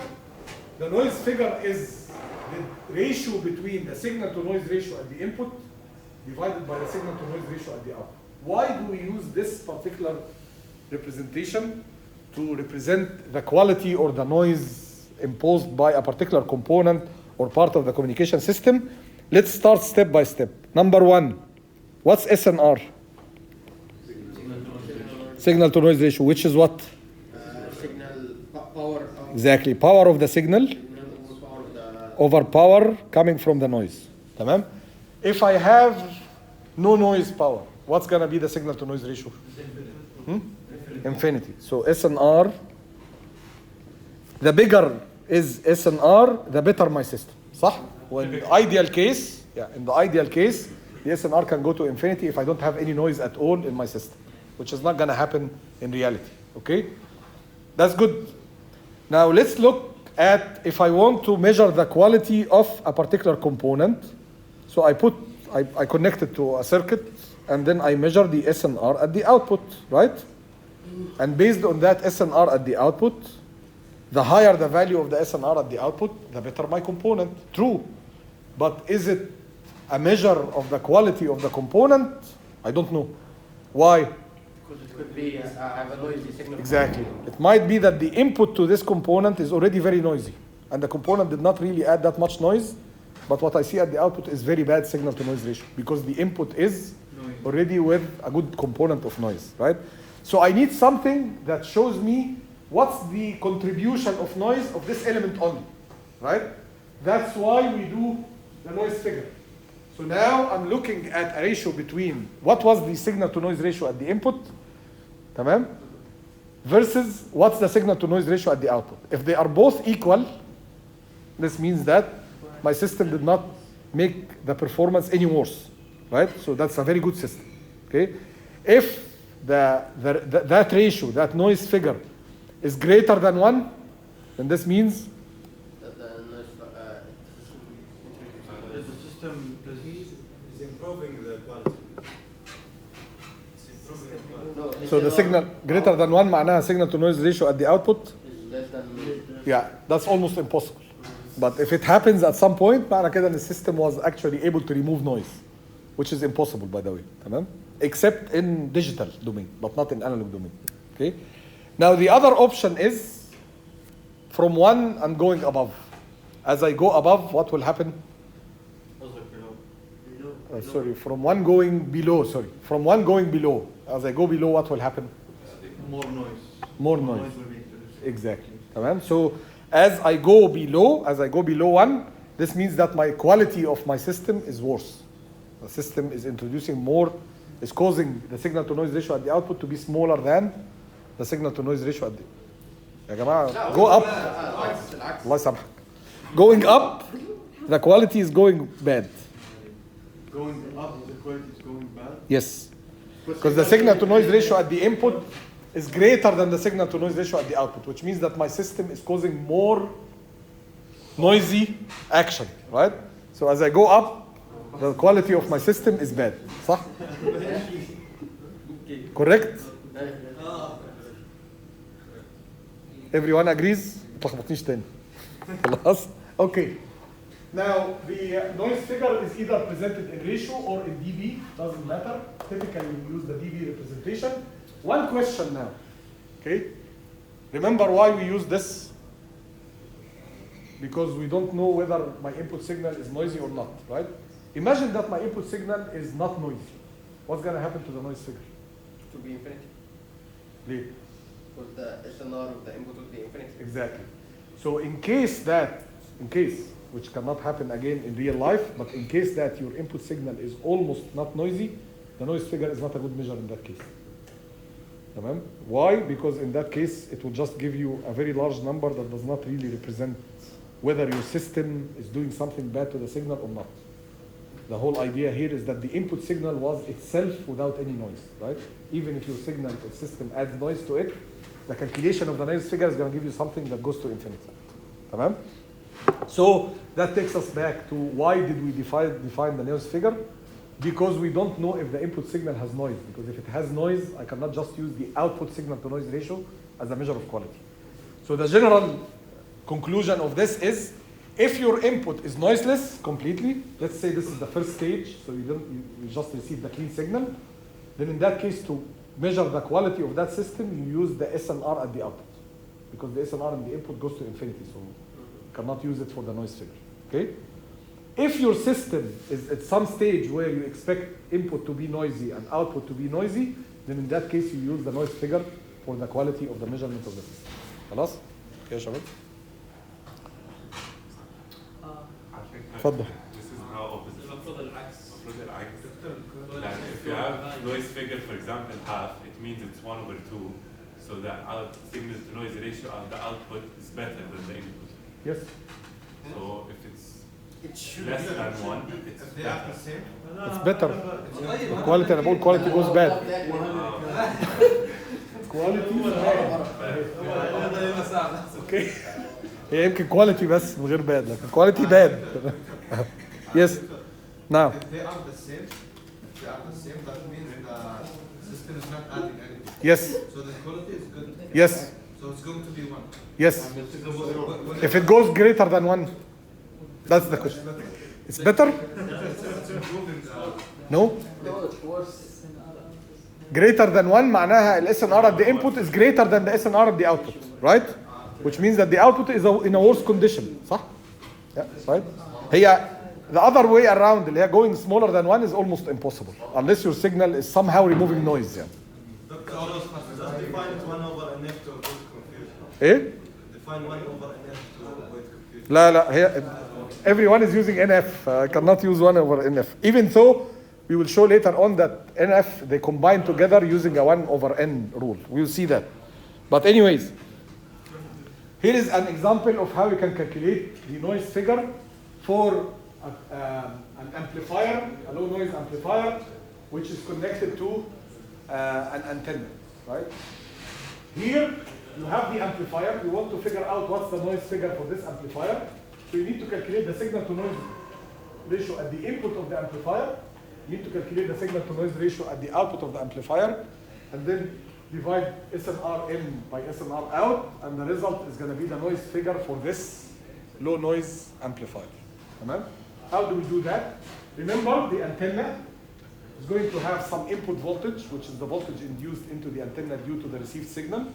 The noise figure is the ratio between the signal to noise ratio at the input divided by the signal to noise ratio at the output. Why do we use this particular representation? To represent the quality or the noise imposed by a particular component or part of the communication system. Let's start step by step. Number one, what's SNR? Signal to noise ratio, which is what? Power. Exactly, power of the signal over power coming from the noise. Tamam? If I have no noise power, what's going to be the signal to noise ratio? Infinity. So SNR, the bigger is SNR, the better my system. صح? Well, in the ideal case, the SNR can go to infinity if I don't have any noise at all in my system, which is not going to happen in reality. Okay? That's good. Now let's look at if I want to measure the quality of a particular component. So I connect it to a circuit, and then I measure the SNR at the output, right? And based on that SNR at the output, the higher the value of the SNR at the output, the better my component. True. But is it a measure of the quality of the component? I don't know. Why? Because it could be have a noisy signal. Exactly. It might be that the input to this component is already very noisy, and the component did not really add that much noise, but what I see at the output is very bad signal to noise ratio, because the input is already with a good component of noise, right? So I need something that shows me what's the contribution of noise of this element only, right? That's why we do the noise figure. So now I'm looking at a ratio between what was the signal to noise ratio at the input, tamam, versus what's the signal to noise ratio at the output. If they are both equal, this means that my system did not make the performance any worse, right? So that's a very good system, okay? If that ratio, that noise figure, is greater than 1, then this means The system It's improving the quality. It's improving the quality. No, so the signal greater than 1 معناها signal to noise ratio at the output less than. Yeah, that's almost impossible. But if it happens at some point, معنى كده the system was actually able to remove noise, which is impossible by the way, تمام? Except in digital domain, but not in analog domain. Okay. Now the other option is from 1 and going above. As I go above, what will happen? Sorry, from 1 going below. Sorry, from 1 going below. As I go below, what will happen? More noise. More noise. will be introduced. Exactly. Tamam? So as I go below 1, this means that my quality of my system is worse. The system is introducing more, is causing the signal to noise ratio at the output to be smaller than the signal to noise ratio at the. يا جماعة, go up. الله يسامحك. Going up, the quality is going bad. Going up, the quality is going bad. Yes. Because the signal to noise ratio at the input is greater than the signal to noise ratio at the output, which means that my system is causing more noisy action, right? So as I go up, the quality of my system is bad. صح? Correct? Everyone agrees? ما تلخبطنيش تاني. خلاص؟ Okay. Now, the noise figure is either presented in ratio or in dB, doesn't matter. Typically, we use the dB representation. One question now, okay? Remember why we use this? Because we don't know whether my input signal is noisy or not, right? Imagine that my input signal is not noisy. What's going to happen to the noise figure? To be infinity. ليه? Because the SNR of the input would be infinity. Exactly. So in case, which cannot happen again in real life, but in case that your input signal is almost not noisy, the noise figure is not a good measure in that case. Tamam? Why? Because in that case, it will just give you a very large number that does not really represent whether your system is doing something bad to the signal or not. The whole idea here is that the input signal was itself without any noise, right? Even if your signal system adds noise to it, the calculation of the noise figure is going to give you something that goes to infinity. Tamam? So that takes us back to why did we define the noise figure? Because we don't know if the input signal has noise. Because if it has noise, I cannot just use the output signal to noise ratio as a measure of quality. So the general conclusion of this is, if your input is noiseless completely, let's say this is the first stage, so you just receive the clean signal, then in that case, to measure the quality of that system, you use the SNR at the output. Because the SNR in the input goes to infinity, so you cannot use it for the noise figure, okay? If your system is at some stage where you expect input to be noisy and output to be noisy, then in that case you use the noise figure for the quality of the measurement of the system. خلاص؟ يا شباب؟ اتفضل. This is now opposite. المفروض العكس. Like if you have noise figure, for example, half, it means it's 1/2. So the signal to noise ratio of the output is better than the input. Yes. So if it's less than 1, it's better. It's better. The quality, أنا بقول quality goes bad. Quality. Okay. هي يمكن quality بس من غير bad, لكن quality bad. Yes. Now. If they are the same, that means the system is not adding anything. Yes. So the quality is good. Yes. So it's going to be 1. Yes. If it goes greater than 1, that's the question. It's better? It's improving No? No, it's worse. Greater than 1 معناها ال SNR at the input is greater than the SNR at the output, right? Which means that the output is in a worse condition, صح? Yeah, right? هي the other way around, اللي هي going smaller than 1 is almost impossible unless your signal is somehow removing noise. Yeah. Just define it 1 over NF to avoid confusion. إيه؟ Define 1 over NF to avoid confusion. لا هي everyone is using NF. I cannot use 1 over NF. Even though we will show later on that NF they combine together using a 1 over N rule. We will see that. But anyways, here is an example of how you can calculate the noise figure for an amplifier, a low noise amplifier, which is connected to an antenna, right? Here you have the amplifier. You want to figure out what's the noise figure for this amplifier. So you need to calculate the signal to noise ratio at the input of the amplifier. You need to calculate the signal to noise ratio at the output of the amplifier. And then divide SNR in by SNR out, and the result is going to be the noise figure for this low noise amplifier. تمام? How do we do that? Remember, the antenna is going to have some input voltage, which is the voltage induced into the antenna due to the received signal.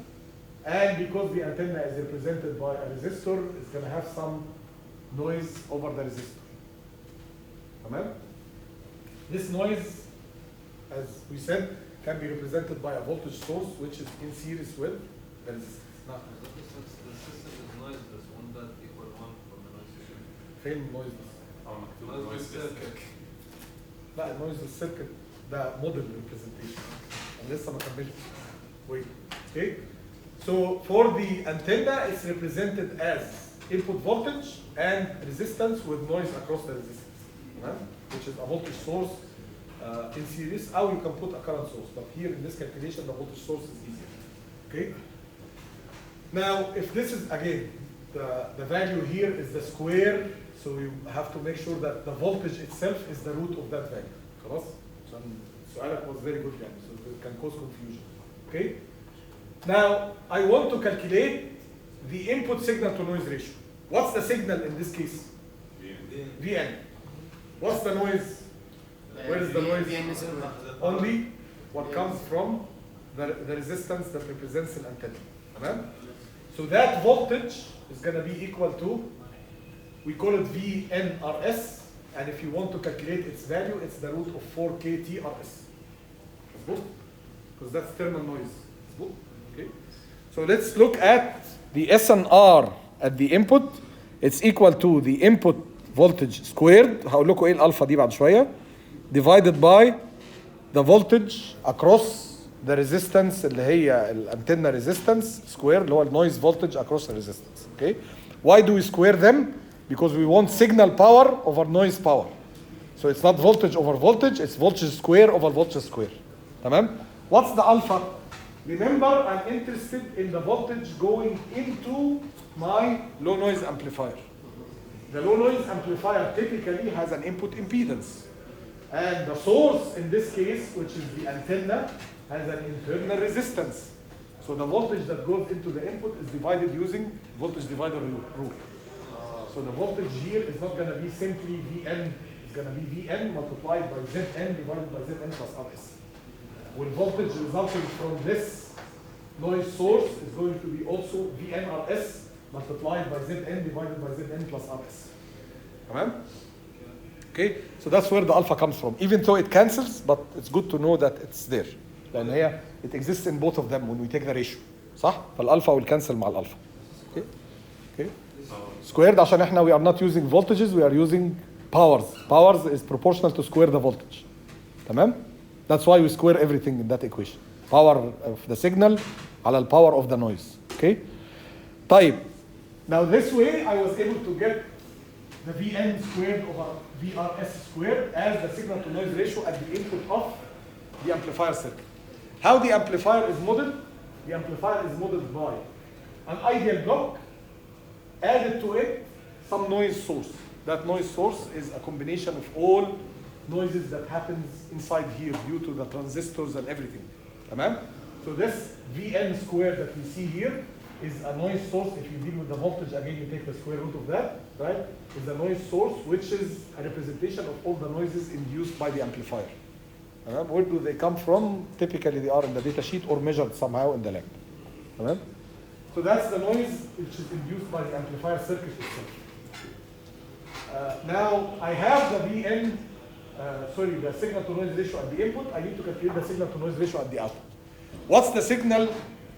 And because the antenna is represented by a resistor, it's going to have some noise over the resistor. Tmam? This noise, as we said, can be represented by a voltage source which is in series with the resistance. Now, The system is noiseless, won't that equal 1 for the noise system? فين noiseless؟ Noiseless circuit. لا noiseless circuit ده model representation. أنا لسه ما كملتش. Wait. Okay? So for the antenna, it's represented as input voltage and resistance with noise across the resistance, which is a voltage source in series, or you can put a current source. But here in this calculation, the voltage source is easier. Okay. Now, if this is again the value here is the square, so you have to make sure that the voltage itself is the root of that value. خلاص؟ عشان سؤالك was very good يعني, so it can cause confusion. Okay. Now, I want to calculate the input signal to noise ratio. What's the signal in this case? Vn. What's the noise? Where is the noise? Only what comes from the resistance that represents an antenna. Amen? So that voltage is going to be equal to, we call it VNRS, and if you want to calculate its value, it's the root of 4kTRS. Because that's thermal noise. Okay. So let's look at the SNR at the input. It's equal to the input voltage squared. هقول لكم ايه الالفا دي بعد شويه. Divided by the voltage across the resistance اللي هي الانتنا resistance square اللي هو noise voltage across the resistance. Okay. Why do we square them? Because we want signal power over noise power. So it's not voltage over voltage, it's voltage square over voltage square. تمام? What's the alpha? Remember, I'm interested in the voltage going into my low noise amplifier. The low noise amplifier typically has an input impedance. And the source in this case, which is the antenna, has an internal resistance. So the voltage that goes into the input is divided using voltage divider rule. So the voltage here is not going to be simply Vn, it's going to be Vn multiplied by Zn divided by Zn plus Rs. When voltage resulting from this noise source is going to be also VNRS multiplied by Zn divided by Zn plus Rs. Tamam? Okay, so that's where the alpha comes from. Even though it cancels, but it's good to know that it's there. لأن هي it exists in both of them when we take the ratio. صح؟ فالالفا will cancel مع الالفا. Okay? Okay? Squared عشان احنا we are not using voltages, we are using powers. Powers is proportional to square the voltage. تمام؟ That's why we square everything in that equation. Power of the signal على the power of the noise. Okay? طيب. Now this way I was able to get the Vn squared over VRS squared as the signal to noise ratio at the input of the amplifier circuit. How the amplifier is modeled? The amplifier is modeled by an ideal block, added to it some noise source. That noise source is a combination of all noises that happens inside here due to the transistors and everything. Tamam? So this Vn squared that we see here is a noise source. If you deal with the voltage, again you take the square root of that, right? Is a noise source which is a representation of all the noises induced by the amplifier. Tamam? Where do they come from? Typically they are in the data sheet or measured somehow in the lab. Tamam? So that's the noise which is induced by the amplifier circuit itself. Now I have the Vn the signal to noise ratio at the input. I need to calculate the signal to noise ratio at the output. What's the signal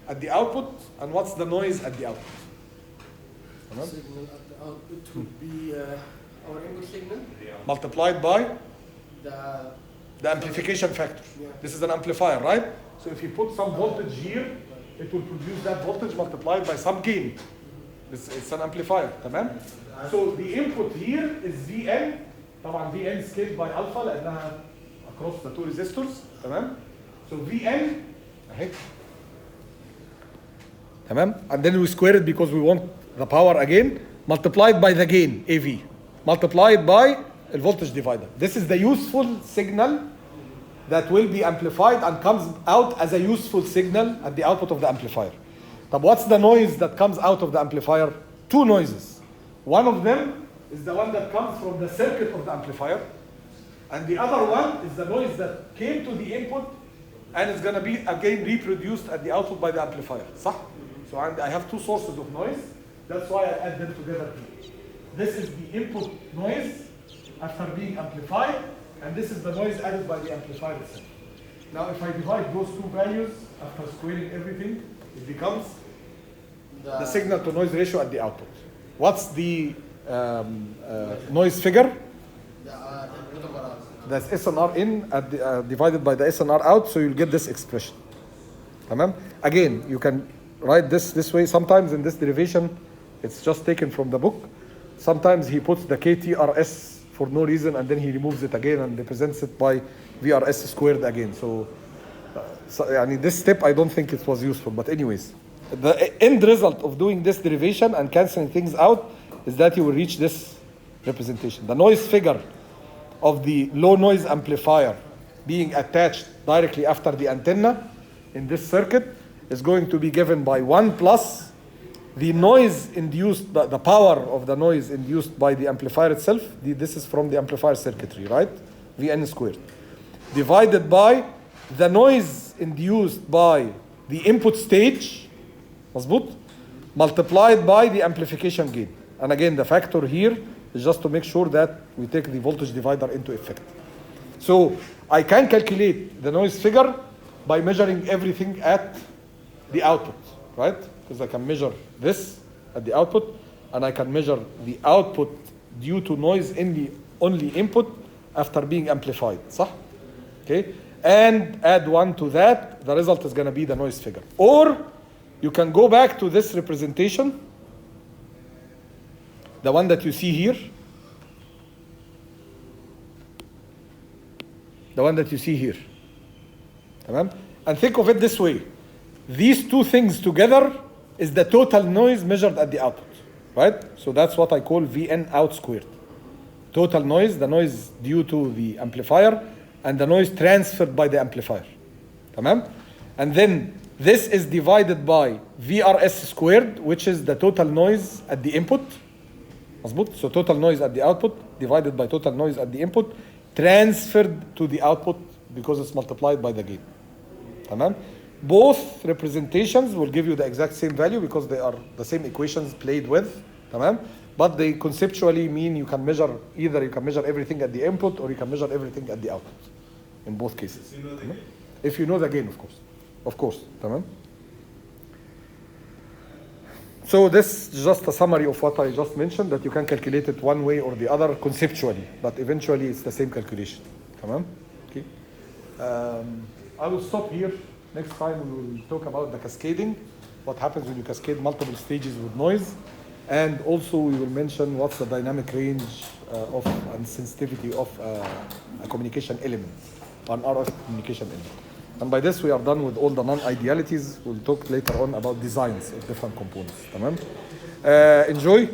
at the output and what's the noise at the output? The signal at the output would be our input signal. Multiplied by The amplification factor. Yeah. This is an amplifier, right? So if you put some voltage here, it will produce that voltage multiplied by some gain. It's an amplifier, تمام? So the input here is Vn. طبعا Vn scaled by alpha لأنها across the two resistors, تمام? So Vn اهي. تمام? And then we square it because we want the power again, multiplied by the gain, AV, multiplied by the voltage divider. This is the useful signal that will be amplified and comes out as a useful signal at the output of the amplifier. But what's the noise that comes out of the amplifier? Two noises. One of them is the one that comes from the circuit of the amplifier, and the other one is the noise that came to the input and is going to be again reproduced at the output by the amplifier. صح? So I have two sources of noise. That's why I add them together here. This is the input noise after being amplified, and this is the noise added by the amplifier itself. Now if I divide those two values after squaring everything, it becomes the signal to noise ratio at the output. What's the noise figure? That's SNR in at the, divided by the SNR out, so you'll get this expression. Tamam? Again, you can write this way. Sometimes in this derivation, it's just taken from the book. Sometimes he puts the KTRS for no reason, and then he removes it again and represents it by VRS squared again. So this step, I don't think it was useful. But anyways, the end result of doing this derivation and canceling things out is that you will reach this representation. The noise figure of the low noise amplifier being attached directly after the antenna in this circuit is going to be given by 1 plus the noise induced, the power of the noise induced by the amplifier itself. This is from the amplifier circuitry, right? Vn squared. Divided by the noise induced by the input stage, مظبوط, multiplied by the amplification gain. And again, the factor here is just to make sure that we take the voltage divider into effect. So I can calculate the noise figure by measuring everything at the output, right? Because I can measure this at the output, and I can measure the output due to noise in the only input after being amplified, صح? Okay? And add 1 to that, the result is going to be the noise figure. Or you can go back to this representation, the one that you see here, the one that you see here, تمام? And think of it this way. These two things together is the total noise measured at the output, right? So that's what I call Vn out squared. Total noise, the noise due to the amplifier, and the noise transferred by the amplifier, تمام? And then this is divided by VRS squared, which is the total noise at the input. مظبوط? So total noise at the output divided by total noise at the input transferred to the output because it's multiplied by the gain. تمام? Both representations will give you the exact same value because they are the same equations played with. تمام? But they conceptually mean you can measure, either you can measure everything at the input or you can measure everything at the output in both cases. If you know the gain, of course. Of course. تمام? So this is just a summary of what I just mentioned, that you can calculate it one way or the other conceptually, but eventually it's the same calculation. تمام? Okay. I will stop here. Next time we will talk about the cascading, what happens when you cascade multiple stages with noise, and also we will mention what's the dynamic range of and sensitivity of a communication element, an RF communication element. And by this we are done with all the non-idealities. We'll talk later on about designs of different components. تمام? Enjoy.